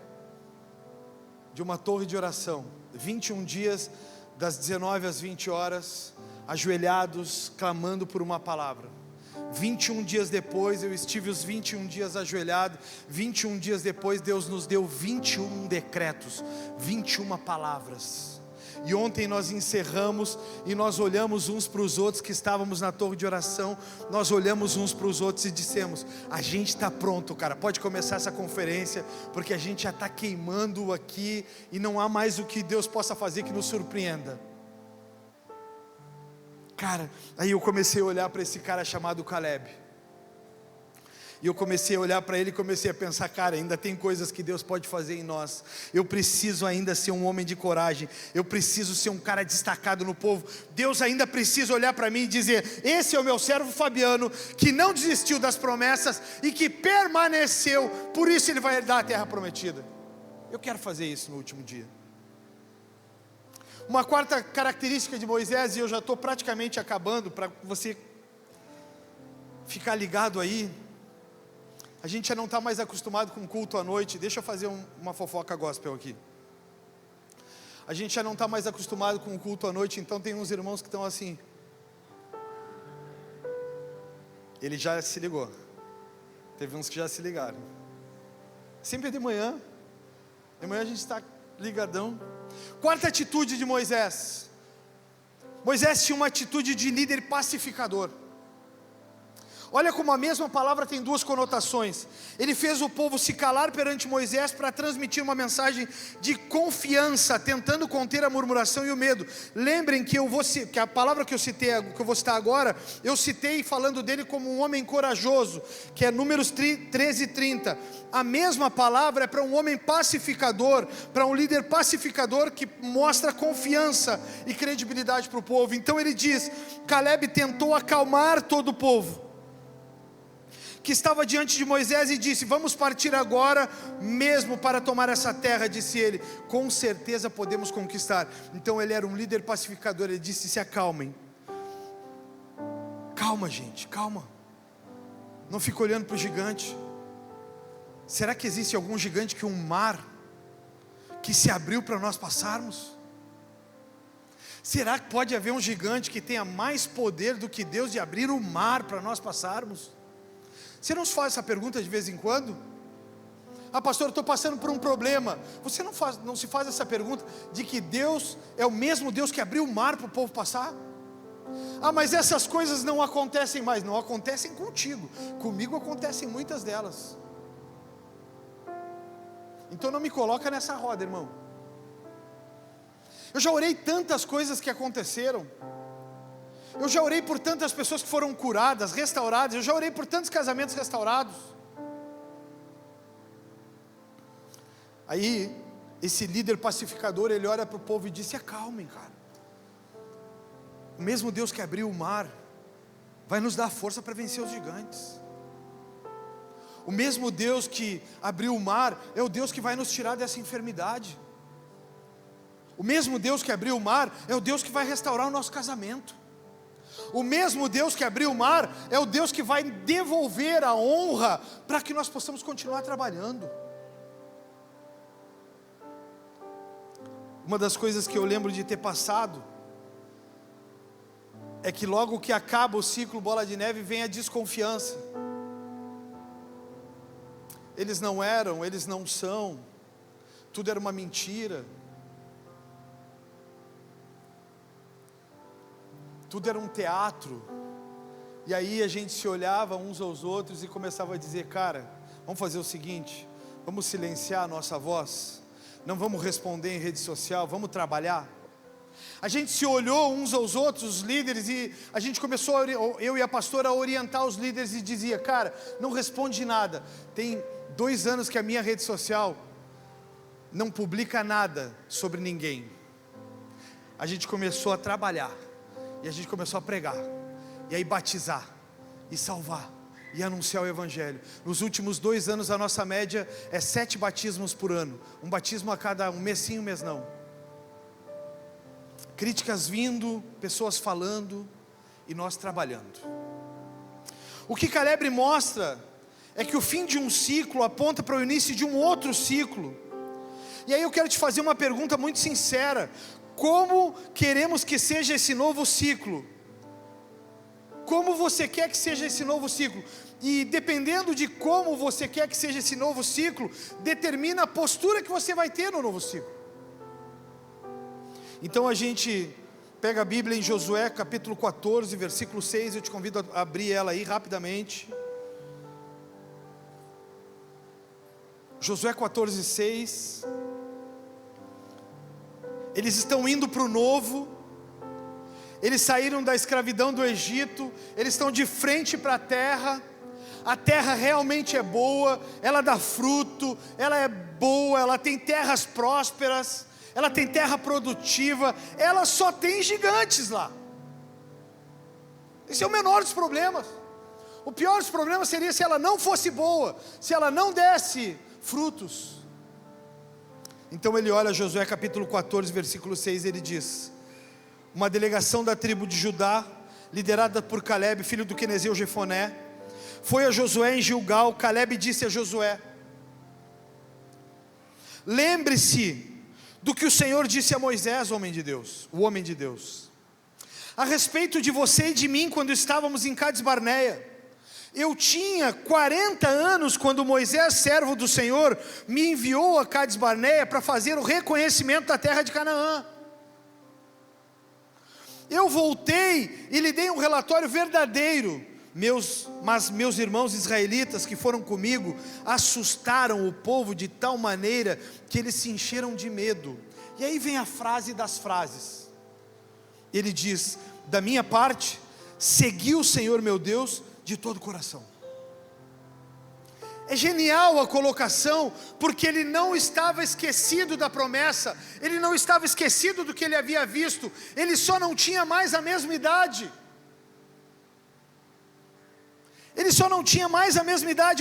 de uma torre de oração, 21 dias, das 19 às 20 horas, ajoelhados, clamando por uma palavra. 21 dias depois, eu estive os 21 dias ajoelhado, 21 dias depois, Deus nos deu 21 decretos, 21 palavras. E ontem nós encerramos e nós olhamos uns para os outros que estávamos na torre de oração. Nós olhamos uns para os outros e dissemos: a gente está pronto, cara, pode começar essa conferência, porque a gente já está queimando aqui e não há mais o que Deus possa fazer que nos surpreenda. Cara, aí eu comecei a olhar para esse cara chamado Caleb. E eu comecei a olhar para ele e comecei a pensar, cara, ainda tem coisas que Deus pode fazer em nós. Eu preciso ainda ser um homem de coragem. Eu preciso ser um cara destacado no povo. Deus ainda precisa olhar para mim e dizer: esse é o meu servo Fabiano, que não desistiu das promessas e que permaneceu. Por isso ele vai herdar a terra prometida. Eu quero fazer isso no último dia. Uma quarta característica de Moisés, e eu já estou praticamente acabando, para você ficar ligado aí. A gente já não está mais acostumado com culto à noite. Deixa eu fazer uma fofoca gospel aqui. A gente já não está mais acostumado com o culto à noite, então tem uns irmãos que estão assim. Ele já se ligou. Teve uns que já se ligaram. Sempre de manhã. De manhã a gente está ligadão. Quarta atitude de Moisés. Moisés tinha uma atitude de líder pacificador. Olha como a mesma palavra tem duas conotações. Ele fez o povo se calar perante Moisés para transmitir uma mensagem de confiança, tentando conter a murmuração e o medo. Lembrem que que a palavra que eu vou citar agora, eu citei falando dele como um homem corajoso, que é Números 13:30. A mesma palavra é para um homem pacificador, para um líder pacificador que mostra confiança e credibilidade para o povo. Então ele diz: Caleb tentou acalmar todo o povo que estava diante de Moisés e disse: vamos partir agora mesmo para tomar essa terra. Disse ele: com certeza podemos conquistar. Então ele era um líder pacificador. Ele disse: se acalmem. Calma, gente, calma. Não fica olhando para o gigante. Será que existe algum gigante que um mar que se abriu para nós passarmos? Será que pode haver um gigante que tenha mais poder do que Deus de abrir o mar para nós passarmos? Você não se faz essa pergunta de vez em quando? Ah, pastor, eu estou passando por um problema. Você não se faz essa pergunta de que Deus é o mesmo Deus que abriu o mar para o povo passar? Ah, mas essas coisas não acontecem mais. Não acontecem contigo. Comigo acontecem muitas delas. Então não me coloca nessa roda, irmão. Eu já orei tantas coisas que aconteceram. Eu já orei por tantas pessoas que foram curadas, restauradas. Eu já orei por tantos casamentos restaurados. Aí, esse líder pacificador, ele olha para o povo e diz: se acalmem, cara. O mesmo Deus que abriu o mar vai nos dar força para vencer os gigantes. O mesmo Deus que abriu o mar é o Deus que vai nos tirar dessa enfermidade. O mesmo Deus que abriu o mar é o Deus que vai restaurar o nosso casamento. O mesmo Deus que abriu o mar é o Deus que vai devolver a honra para que nós possamos continuar trabalhando. Uma das coisas que eu lembro de ter passado é que logo que acaba o ciclo Bola de Neve vem a desconfiança. Eles não eram, eles não são, tudo era uma mentira. Tudo era um teatro. E aí a gente se olhava uns aos outros e começava a dizer: cara, vamos fazer o seguinte, vamos silenciar a nossa voz, não vamos responder em rede social, vamos trabalhar. A gente se olhou uns aos outros, os líderes, e a gente começou, eu e a pastora, a orientar os líderes e dizia: cara, não responde nada. Tem 2 anos que a minha rede social não publica nada sobre ninguém. A gente começou a trabalhar. E a gente começou a pregar, e aí batizar, e salvar, e anunciar o Evangelho. Nos últimos 2 anos a nossa média é 7 batismos por ano. Um batismo a cada um mês sim, um mês não. Críticas vindo, pessoas falando, e nós trabalhando. O que Caleb mostra é que o fim de um ciclo aponta para o início de um outro ciclo. E aí eu quero te fazer uma pergunta muito sincera: como queremos que seja esse novo ciclo? Como você quer que seja esse novo ciclo? E dependendo de como você quer que seja esse novo ciclo, determina a postura que você vai ter no novo ciclo. Então a gente pega a Bíblia em Josué capítulo 14, versículo 6, eu te convido a abrir ela aí rapidamente. Josué 14, 6. Eles estão indo para o novo. Eles saíram da escravidão do Egito. Eles estão de frente para a terra. A terra realmente é boa. Ela dá fruto. Ela é boa. Ela tem terras prósperas. Ela tem terra produtiva. Ela só tem gigantes lá. Esse é o menor dos problemas. O pior dos problemas seria se ela não fosse boa, se ela não desse frutos. Então ele olha Josué capítulo 14, versículo 6, ele diz: uma delegação da tribo de Judá, liderada por Caleb, filho do Quenezeu Jefoné, foi a Josué em Gilgal. Caleb disse a Josué: lembre-se do que o Senhor disse a Moisés, o homem de Deus, a respeito de você e de mim, quando estávamos em Cades Barneia. Eu tinha 40 anos quando Moisés, servo do Senhor, me enviou a Cades Barneia para fazer o reconhecimento da terra de Canaã. Eu voltei e lhe dei um relatório verdadeiro, mas meus irmãos israelitas que foram comigo assustaram o povo de tal maneira que eles se encheram de medo. E aí vem a frase das frases. Ele diz: da minha parte, segui o Senhor meu Deus de todo o coração. É genial a colocação, porque ele não estava esquecido da promessa, ele não estava esquecido do que ele havia visto, ele só não tinha mais a mesma idade.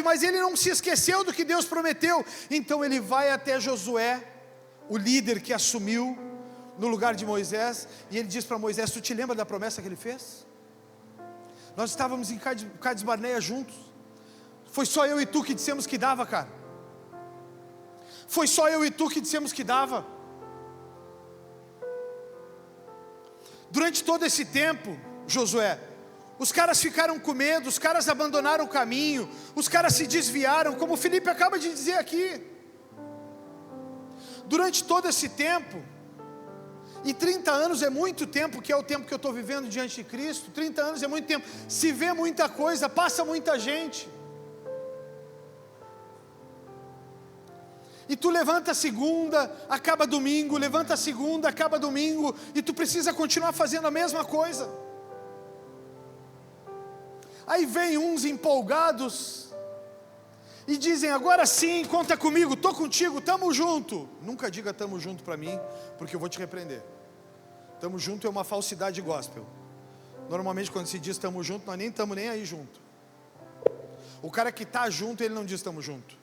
Mas ele não se esqueceu do que Deus prometeu. Então ele vai até Josué, o líder que assumiu no lugar de Moisés, e ele diz para Moisés: tu te lembra da promessa que ele fez? Nós estávamos em Cades Barneia juntos. Foi só eu e tu que dissemos que dava, cara. Foi só eu e tu que dissemos que dava. Durante todo esse tempo, Josué, os caras ficaram com medo, os caras abandonaram o caminho, os caras se desviaram, como o Felipe acaba de dizer aqui. Durante todo esse tempo, e 30 anos é muito tempo, que é o tempo que eu estou vivendo diante de Cristo. 30 anos é muito tempo, se vê muita coisa, passa muita gente. E tu levanta a segunda, acaba domingo, levanta a segunda, acaba domingo, e tu precisa continuar fazendo a mesma coisa. Aí vem uns empolgados e dizem: agora sim, conta comigo, estou contigo, estamos junto. Nunca diga estamos junto para mim, porque eu vou te repreender. Estamos junto é uma falsidade gospel. Normalmente quando se diz estamos junto, nós nem estamos nem aí junto. O cara que está junto, ele não diz estamos junto.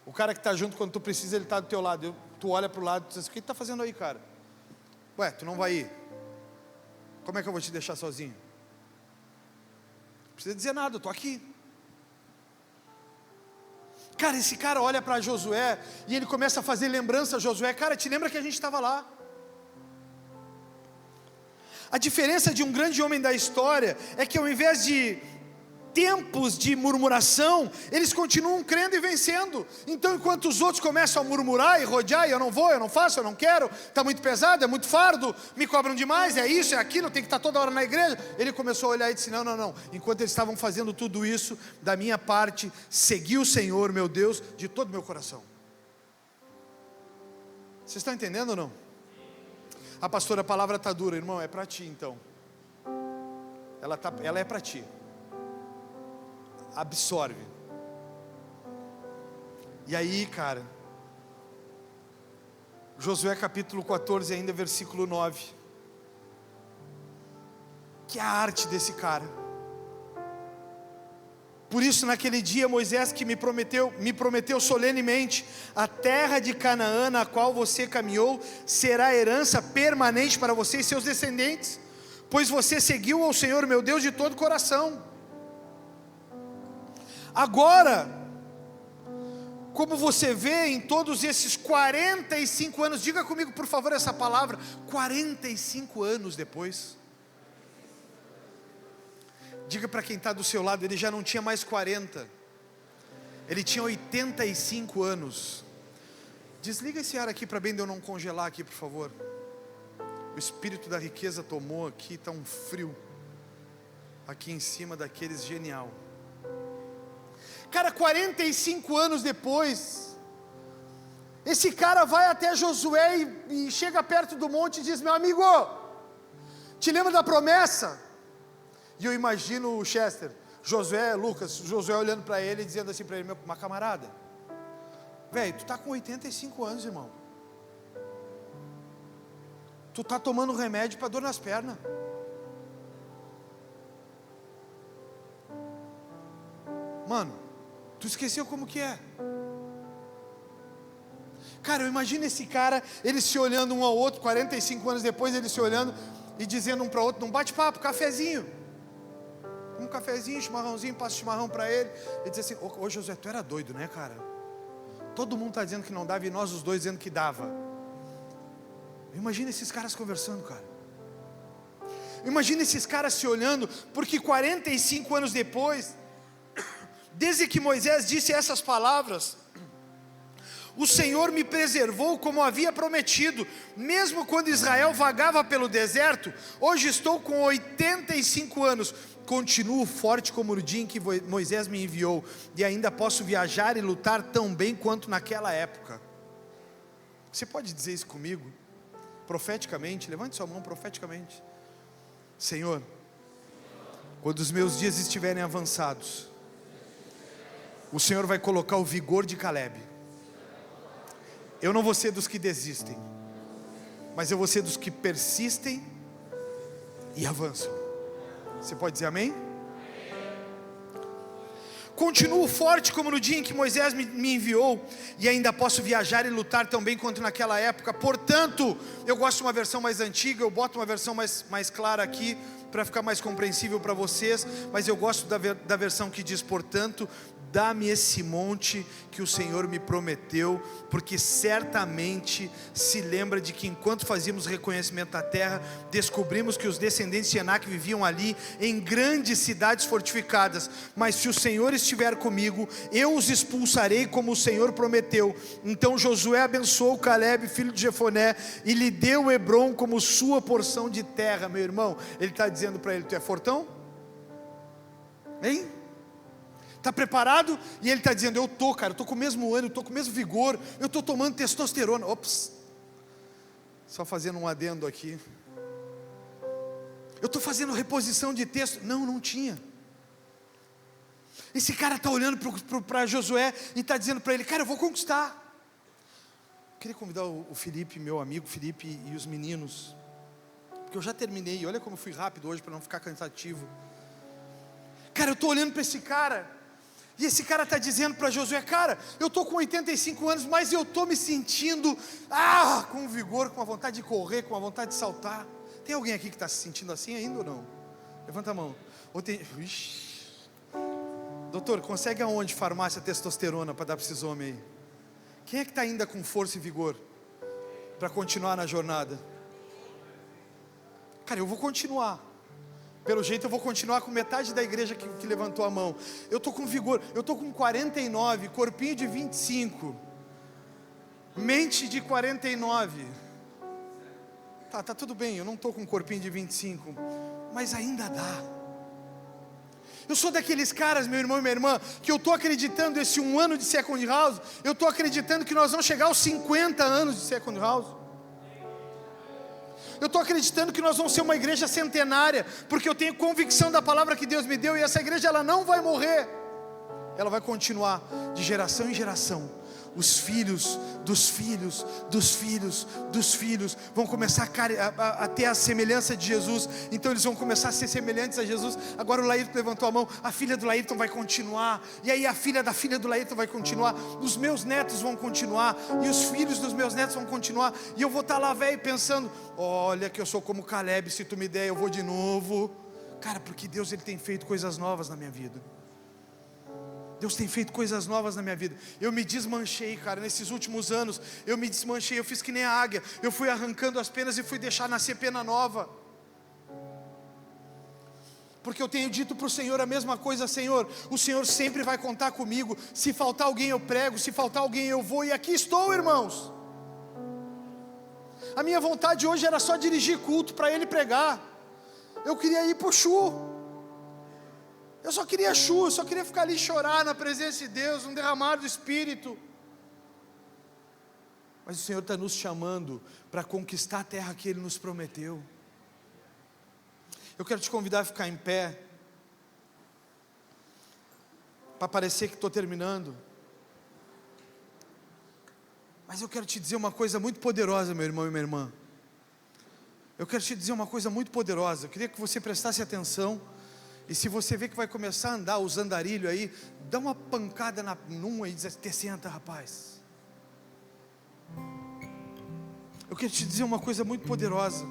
O cara que está junto, quando tu precisa, ele está do teu lado. Tu olha para o lado e diz: o que tu está fazendo aí, cara? Ué, tu não vai ir? Como é que eu vou te deixar sozinho? Não precisa dizer nada, eu estou aqui. Cara, esse cara olha para Josué e ele começa a fazer lembrança a Josué: cara, te lembra que a gente estava lá? A diferença de um grande homem da história é que ao invés de tempos de murmuração, eles continuam crendo e vencendo. Então enquanto os outros começam a murmurar e rodear, eu não vou, eu não faço, eu não quero, está muito pesado, é muito fardo, me cobram demais, é isso, é aquilo, tem que estar toda hora na igreja. Ele começou a olhar e disse: não, enquanto eles estavam fazendo tudo isso, da minha parte, segui o Senhor meu Deus de todo o meu coração. Vocês estão entendendo ou não? Ah, pastor, a palavra está dura. Irmão, é para ti então. Ela é para ti. Absorve. E aí, cara, Josué capítulo 14, ainda versículo 9. Que é a arte desse cara. Por isso naquele dia Moisés que me prometeu solenemente: a terra de Canaã na qual você caminhou será herança permanente para você e seus descendentes, pois você seguiu ao Senhor meu Deus de todo o coração. Agora, como você vê em todos esses 45 anos, diga comigo por favor essa palavra, 45 anos depois. Diga para quem está do seu lado: ele já não tinha mais 40, ele tinha 85 anos. Desliga esse ar aqui para bem de eu não congelar aqui, por favor. O espírito da riqueza tomou aqui, está um frio aqui em cima daqueles, genial. Cara, 45 anos depois, esse cara vai até Josué e chega perto do monte e diz: meu amigo, te lembra da promessa? E eu imagino o Chester, Josué olhando para ele e dizendo assim para ele: meu camarada, velho, tu tá com 85 anos, irmão. Tu tá tomando remédio para dor nas pernas. Mano, tu esqueceu como que é? Cara, eu imagino esse cara, eles se olhando um ao outro, 45 anos depois, eles se olhando e dizendo um para o outro, num bate-papo, cafezinho: Um cafezinho, chimarrãozinho, passa chimarrão para ele. Ele diz assim: ô Josué, tu era doido, né, cara? Todo mundo está dizendo que não dava e nós os dois dizendo que dava. Imagina esses caras conversando, cara. Imagina esses caras se olhando, porque 45 anos depois, desde que Moisés disse essas palavras, o Senhor me preservou como havia prometido, mesmo quando Israel vagava pelo deserto. Hoje estou com 85 anos, continuo forte como no dia em que Moisés me enviou, e ainda posso viajar e lutar tão bem quanto naquela época. Você pode dizer isso comigo? Profeticamente, levante sua mão profeticamente. Senhor, quando os meus dias estiverem avançados, o Senhor vai colocar o vigor de Caleb. Eu não vou ser dos que desistem, mas eu vou ser dos que persistem e avançam. Você pode dizer amém? Continuo forte como no dia em que Moisés me enviou, e ainda posso viajar e lutar tão bem quanto naquela época. Portanto, eu gosto de uma versão mais antiga, eu boto uma versão mais clara aqui, para ficar mais compreensível para vocês, mas eu gosto da versão que diz: portanto, dá-me esse monte que o Senhor me prometeu, porque certamente se lembra de que enquanto fazíamos reconhecimento da terra, descobrimos que os descendentes de Enaque viviam ali, em grandes cidades fortificadas. Mas se o Senhor estiver comigo, eu os expulsarei como o Senhor prometeu. Então Josué abençoou Caleb, filho de Jefoné, e lhe deu Hebrom como sua porção de terra. Meu irmão, ele está dizendo para ele: tu é fortão? Hein? Está preparado? E ele está dizendo: eu estou, cara, eu estou com o mesmo ânimo, eu estou com o mesmo vigor, eu estou tomando testosterona. Ops, só fazendo um adendo aqui. Eu estou fazendo reposição de texto. Não tinha. Esse cara está olhando para Josué e está dizendo para ele: cara, eu vou conquistar. Eu queria convidar o Felipe, meu amigo Felipe, e os meninos, porque eu já terminei. Olha como eu fui rápido hoje para não ficar cansativo. Cara, eu estou olhando para esse cara, e esse cara está dizendo para Josué: cara, eu estou com 85 anos, mas eu estou me sentindo com vigor, com a vontade de correr, com a vontade de saltar. Tem alguém aqui que está se sentindo assim ainda ou não? Levanta a mão. Ou tem... Doutor, consegue aonde farmácia testosterona para dar para esses homens aí? Quem é que está ainda com força e vigor para continuar na jornada? Cara, eu vou continuar. Pelo jeito eu vou continuar com metade da igreja que levantou a mão. Eu estou com vigor, eu estou com 49, corpinho de 25, mente de 49. Tá tudo bem, eu não estou com um corpinho de 25, mas ainda dá. Eu sou daqueles caras, meu irmão e minha irmã, que eu estou acreditando esse 1 ano de Second House, eu estou acreditando que nós vamos chegar aos 50 anos de Second House. Eu estou acreditando que nós vamos ser uma igreja centenária, porque eu tenho convicção da palavra que Deus me deu, e essa igreja ela não vai morrer, ela vai continuar de geração em geração. Os filhos dos filhos dos filhos dos filhos vão começar a ter a semelhança de Jesus. Então eles vão começar a ser semelhantes a Jesus. Agora o Laírton levantou a mão, a filha do Laírton vai continuar, e aí a filha da filha do Laírton vai continuar, os meus netos vão continuar, e os filhos dos meus netos vão continuar, e eu vou estar lá velho pensando: olha que eu sou como Caleb, se tu me der eu vou de novo. Cara, porque Deus ele tem feito coisas novas na minha vida. Deus tem feito coisas novas na minha vida. Eu me desmanchei, cara, nesses últimos anos. Eu me desmanchei, eu fiz que nem a águia. Eu fui arrancando as penas e fui deixar nascer pena nova. Porque eu tenho dito para o Senhor a mesma coisa: Senhor, o Senhor sempre vai contar comigo. Se faltar alguém eu prego, se faltar alguém eu vou. E aqui estou, irmãos. A minha vontade hoje era só dirigir culto para Ele pregar. Eu queria ir para o Chu. Eu só queria eu só queria ficar ali e chorar na presença de Deus, um derramar do Espírito. Mas o Senhor está nos chamando para conquistar a terra que Ele nos prometeu. Eu quero te convidar a ficar em pé, para parecer que estou terminando. Mas eu quero te dizer uma coisa muito poderosa, meu irmão e minha irmã. Eu quero te dizer uma coisa muito poderosa. Eu queria que você prestasse atenção. E se você vê que vai começar a andar os andarilhos aí, dá uma pancada num aí e diz: te senta, rapaz. Eu quero te dizer uma coisa muito poderosa.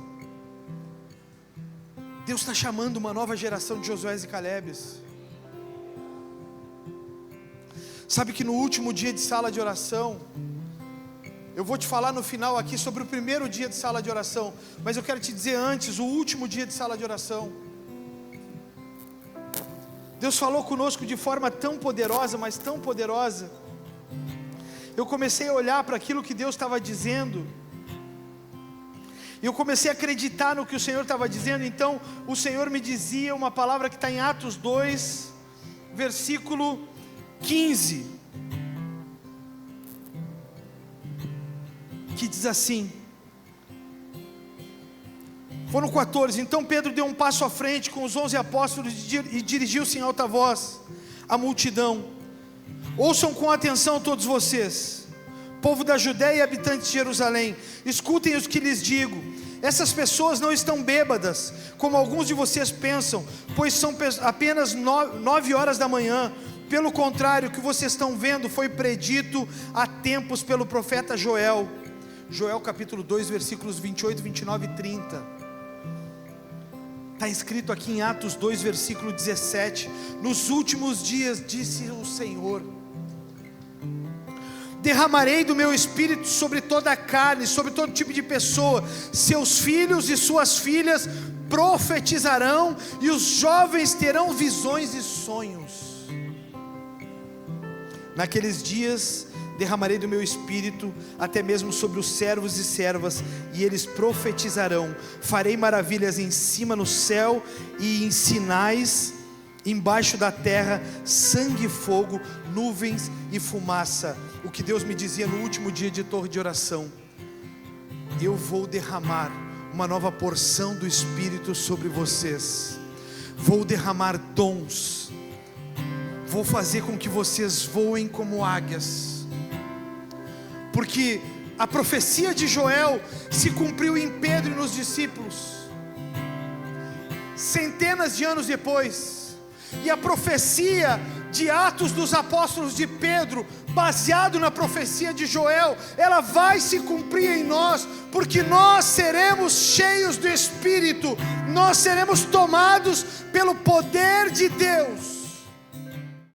Deus está chamando uma nova geração de Josués e Calebes. Sabe que no último dia de sala de oração, eu vou te falar no final aqui sobre o primeiro dia de sala de oração, mas eu quero te dizer antes, o último dia de sala de oração. Deus falou conosco de forma tão poderosa, mas tão poderosa. Eu comecei a olhar para aquilo que Deus estava dizendo, e eu comecei a acreditar no que o Senhor estava dizendo. Então o Senhor me dizia uma palavra que está em Atos 2, versículo 15, que diz assim, foram 14, então Pedro deu um passo à frente com os 11 apóstolos e dirigiu-se em alta voz à multidão: ouçam com atenção todos vocês, povo da Judéia e habitantes de Jerusalém, escutem os que lhes digo. Essas pessoas não estão bêbadas, como alguns de vocês pensam, pois são apenas 9 horas da manhã. Pelo contrário, o que vocês estão vendo foi predito há tempos pelo profeta Joel. Joel capítulo 2, versículos 28, 29 e 30. Está escrito aqui em Atos 2, versículo 17: nos últimos dias, disse o Senhor, derramarei do meu espírito sobre toda a carne, sobre todo tipo de pessoa. Seus filhos e suas filhas profetizarão, e os jovens terão visões e sonhos. Naqueles dias derramarei do meu espírito até mesmo sobre os servos e servas, e eles profetizarão. Farei maravilhas em cima no céu e em sinais embaixo da terra, sangue e fogo, nuvens e fumaça. O que Deus me dizia no último dia de torre de oração: eu vou derramar uma nova porção do Espírito sobre vocês, vou derramar dons, vou fazer com que vocês voem como águias, porque a profecia de Joel se cumpriu em Pedro e nos discípulos, centenas de anos depois. E a profecia de Atos dos Apóstolos de Pedro, baseado na profecia de Joel, ela vai se cumprir em nós, porque nós seremos cheios do Espírito, nós seremos tomados pelo poder de Deus.